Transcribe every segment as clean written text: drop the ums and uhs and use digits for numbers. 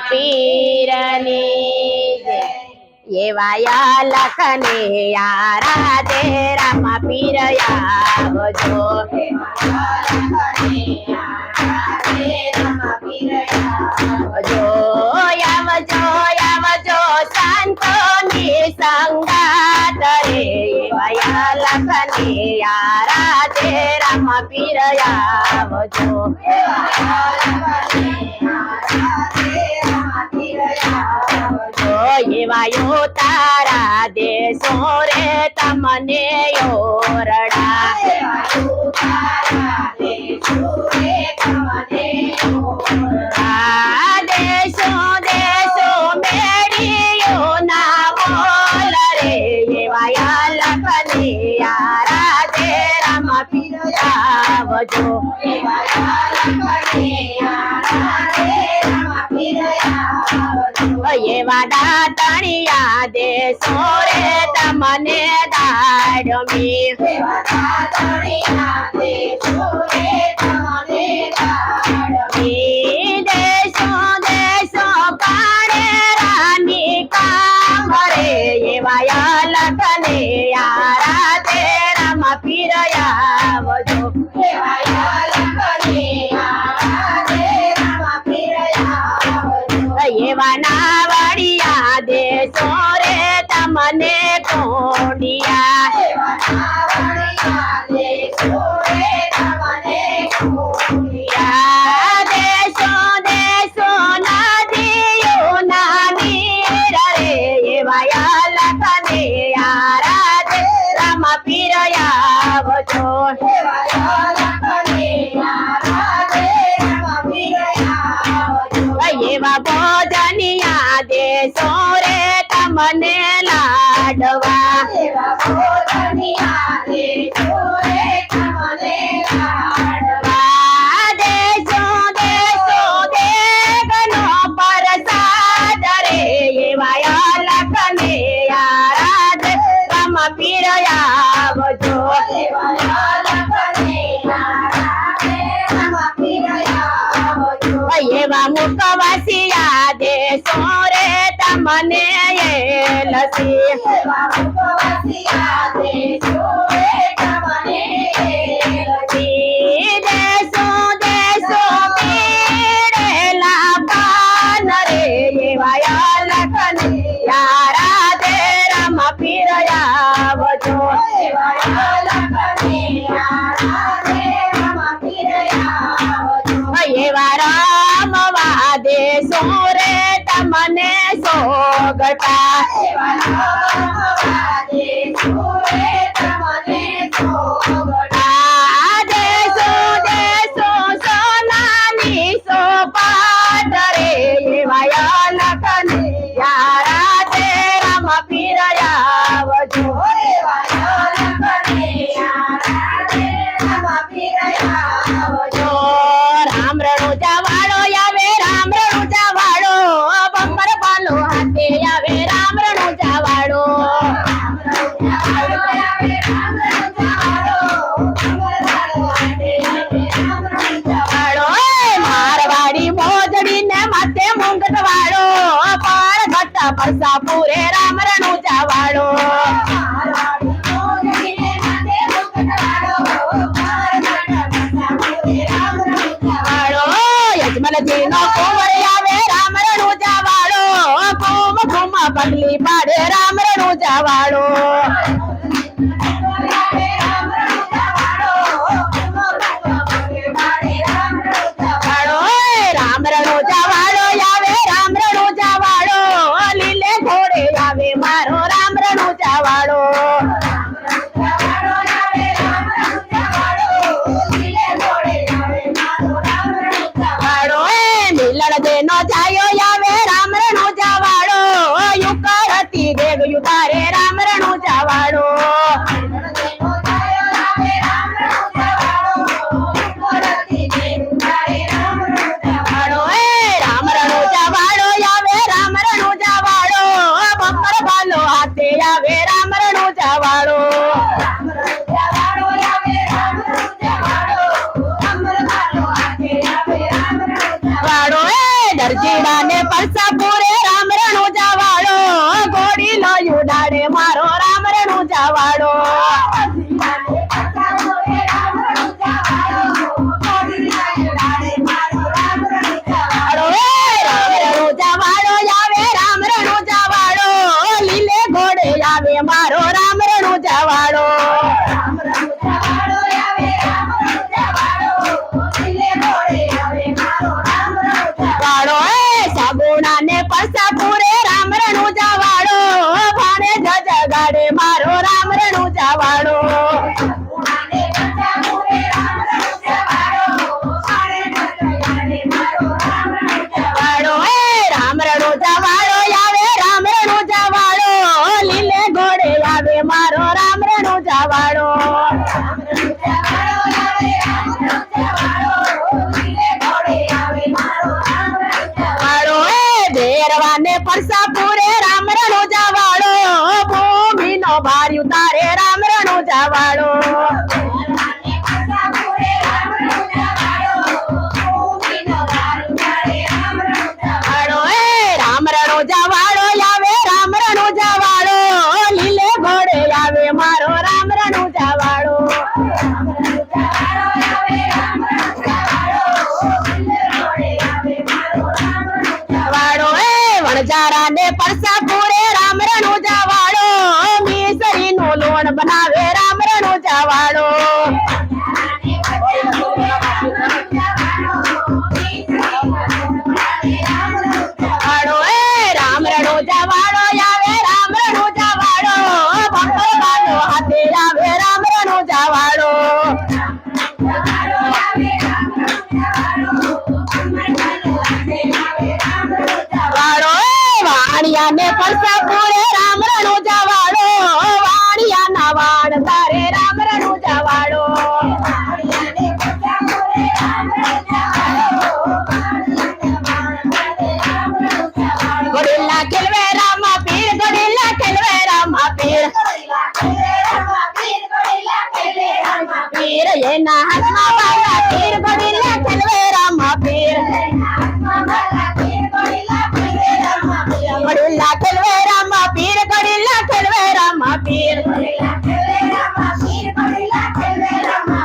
પીરની એવાયા લખને રાધે રામ પીર આવજો આવજો સંતોની સંગાત રે એવાયા લખને રાધે રામ પીર આવજો એવાયો તારા દેશો રે તમને ઓરડા દેશો દેશો મેળીયો ના બોલ રે એવાયા લખને રાધે રામ પીર આવજો એવા દાતણિયા દેશો રે તમને દાડમી દેશો દેશો પાડે રાની કામ રે એવા લખને રાધે રામ પીર આવજો એવા નાવડિયા દેશો રે તમને કોડિયા દેશો દેશો નદીઓ ના નીર રે એવા લખને રાધે રામ પીર આવજો એવા ભોજનિયા દેશો રે તમને લાડવા દેશો દેશો દેગનો પ્રસાદ રે એવા લખને રાધે રામ પીર આવજો એવા મુકવાસિયા દેશો રે તમને લસી દેશો દેશો પીડેલા પાન રે એવા લખને રાધે રામ પીર આવજો એવા રામવા દેશો રે તમને સોગટા દેશો દેશો સોનાની સોપાટ રે એવા લખને રાધે રામ પીર આવજો રામ રણુજા વાળો આવે રામ રણુજા વાળો બમ્બર પાલો હાથે આવે રામ રણુજા વાળો મારવાડી મોજડી ને માથે મુંગટ વાળો પાર ઘટ્ટા પરસા પૂરે રામ રણુજા વાળો યજમાનજી નો કુંવર આવે રામ રણુજા વાળો કુમ કુમ પગલી પાડે રામ રણુજા વાળો રામ રણુજા વાળો આવે રામ રણુજા વાળો લીલે ઘોડે આવે મારો રામ રણુજા વાળો નો જાયો આવે રામ રણુજા વાળો યુકરતી દેગયું તારે રામ રણુજા વાળો રામ રણુજા વાળો આવે રામ રણુજા વાળો બમ્બર ભાલો હાથે આવે રામ રણુજા વાળો દરજીડા ને પરસા પૂરે રામ રણુજા વાળો ઘોડી લો ઉડાડે મારો રામ રણુજા વાળો મારો રામ રણુજા વાળો વાળો સાગુણા ને પરસા પૂરે રામ રણુજા વાળો ભાણે જગાડે મારો રામ રણુજા વાળો વાળો રામ રણુજા વાળો આવે રામ રણુજા વાળો લીલે ઘોડે આવે મારો રામ રણુજા વાળો વાળો ભેરવાને પરસા પૂરે રામ રણુજા વાળો ભૂમિ નો ભાર ઉતારે રામ રણુજા વાળો રામ રણુજા વાળો આવે રામ રણુજા વાળો લીલે ઘોડે આવે મારો રામ રણુજા વાળો વાળો વણજારા ને પરસા પૂરે રામ રણુજા વાળો મિસરી નો લોણ બનાવે રામ રણુજા વાળો રામ રણુજા વાળો આવે રામ રણુજા વાળો ભક્તો વાળો હાથે આવે રામ રણુજા વાળો વાળો વાણિયા ને પરસા પૂરે રામ રણુજા વાળો વાણિયા ના વાણ તારે રામ રણુજા વાળો ગોડિલ્લા ખેલવે રામા પીર ગોડિલ્લા ખેલવે રામા પીર પીર એના હાથમાં બાલા પીર ગોડિલ્લા ખેલવે રામા પીર ગોડિલ્લા ખેલવે રામા પીર ગોડિલ્લા ખેલવે રામા પીર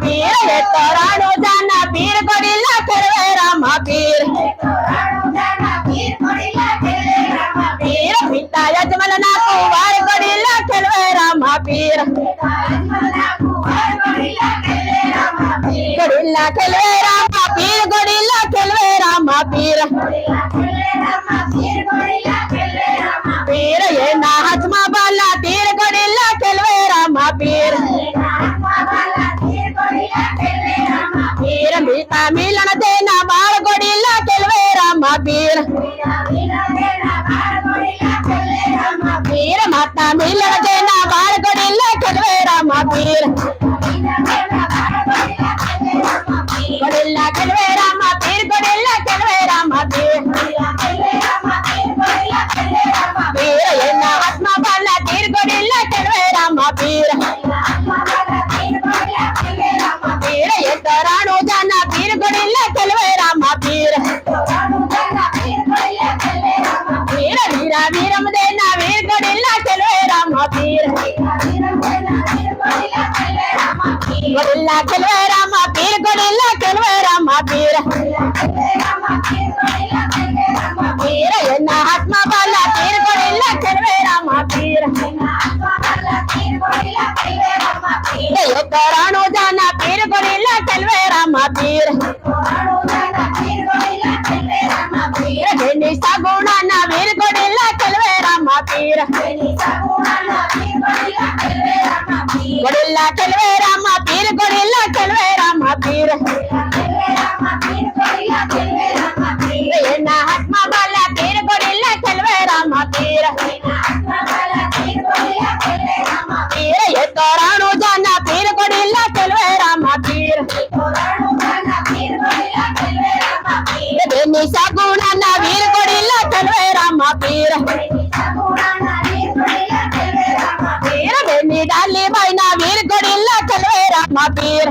પીર એ તો રણુજાના પીર ગોડિલ્લા ખેલવે રામા પીર પીર પિતા યજમલ ના કુંવર ગોડિલ્લા ખેલવે રામા પીર ગોડિલ્લા ખેલવે રામા પીર ગોડિલ્લા ખેલવે રામા પીર પીર એના હાથમાં બાલા તીર ગોડિલ્લા ખેલવે રામા પીર પીર મીઠા મિલન દેના બાળ ગોડિલ્લા ખેલવે રામા પીર પીર માતા મિલન દેના બાળ ગોડિલ્લા ખેલવે રામા પીર ગોડિલ્લા ખેલવે રામા પીર ગોડિલ્લા ખેલવે રામા પીર પીર એના હાથમાં બાલા તીર ગોડિલ્લા ખેલવે રામા પીર પીર એ તો રણુજાના પીર ગોડિલ્લા ખેલવે રામા પીર પીર વીરા વીરમ દેના વીર ગોડિલ્લા ખેલવે રામા પીર ગોડિલ્લા ખેલવે રામા પીર ગોડિલ્લા ખેલવે રામા પીર પીર એના હાથમાં બાલા તીર ગોડિલ્લા ખેલવે રામા પીર એ તો રણુજાના પીર ગોડિલ્લા ખેલવે રામા પીર જેની સાગુણાના વીર ગોડિલ્લા ખેલવે રામા પીર ગોડિલ્લા ખેલવે રામા પીર ગોડિલ્લા ખેલવે રામા પીર એના હાથમાં બાલા તીર ગોડિલ્લા ખેલવે રામા પીર પીર એ તો રણુજાના પીર ગોડિલ્લા ખેલવે રામા પીર જેની સાગુણાના વીર ગોડિલ્લા ખેલવે રામા પીર પીર બેની ડાલી ભાઈના વીર ગોડિલ્લા ખેલવે રામા પીર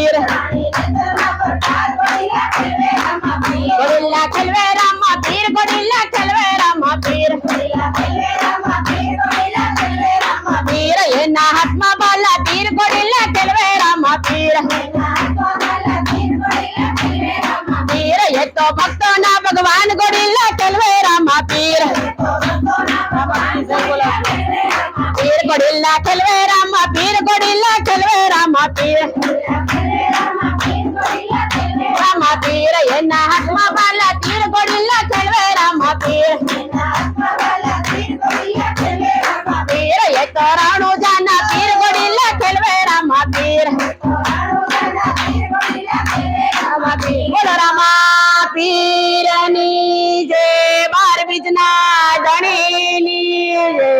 પીર ગોડિલ્લા ખેલવે રામા પીર ગોડિલ્લા ખેલવે રામા પીર પીર એના હાથમાં બાલા પીર ગોડિલ્લા ખેલવે રામા પીર પીર એ તો ભક્તોના ભગવાન ગોડિલ્લા ખેલવે રામા પીર પીર ગોડિલ્લા ખેલવે રામા પીર ગોડિલ્લા ખેલવે રામા પીર રામા પીર એના હાથમાં બાલા પીર ગોડિલ્લા ખેલવે રામા પીર પીર એ તો રણુજાના પીર ગોડિલ્લા ખેલવે રામા પીર રામા પીર બોલો રામા પીરની જય 12 બીજના ધણીની જય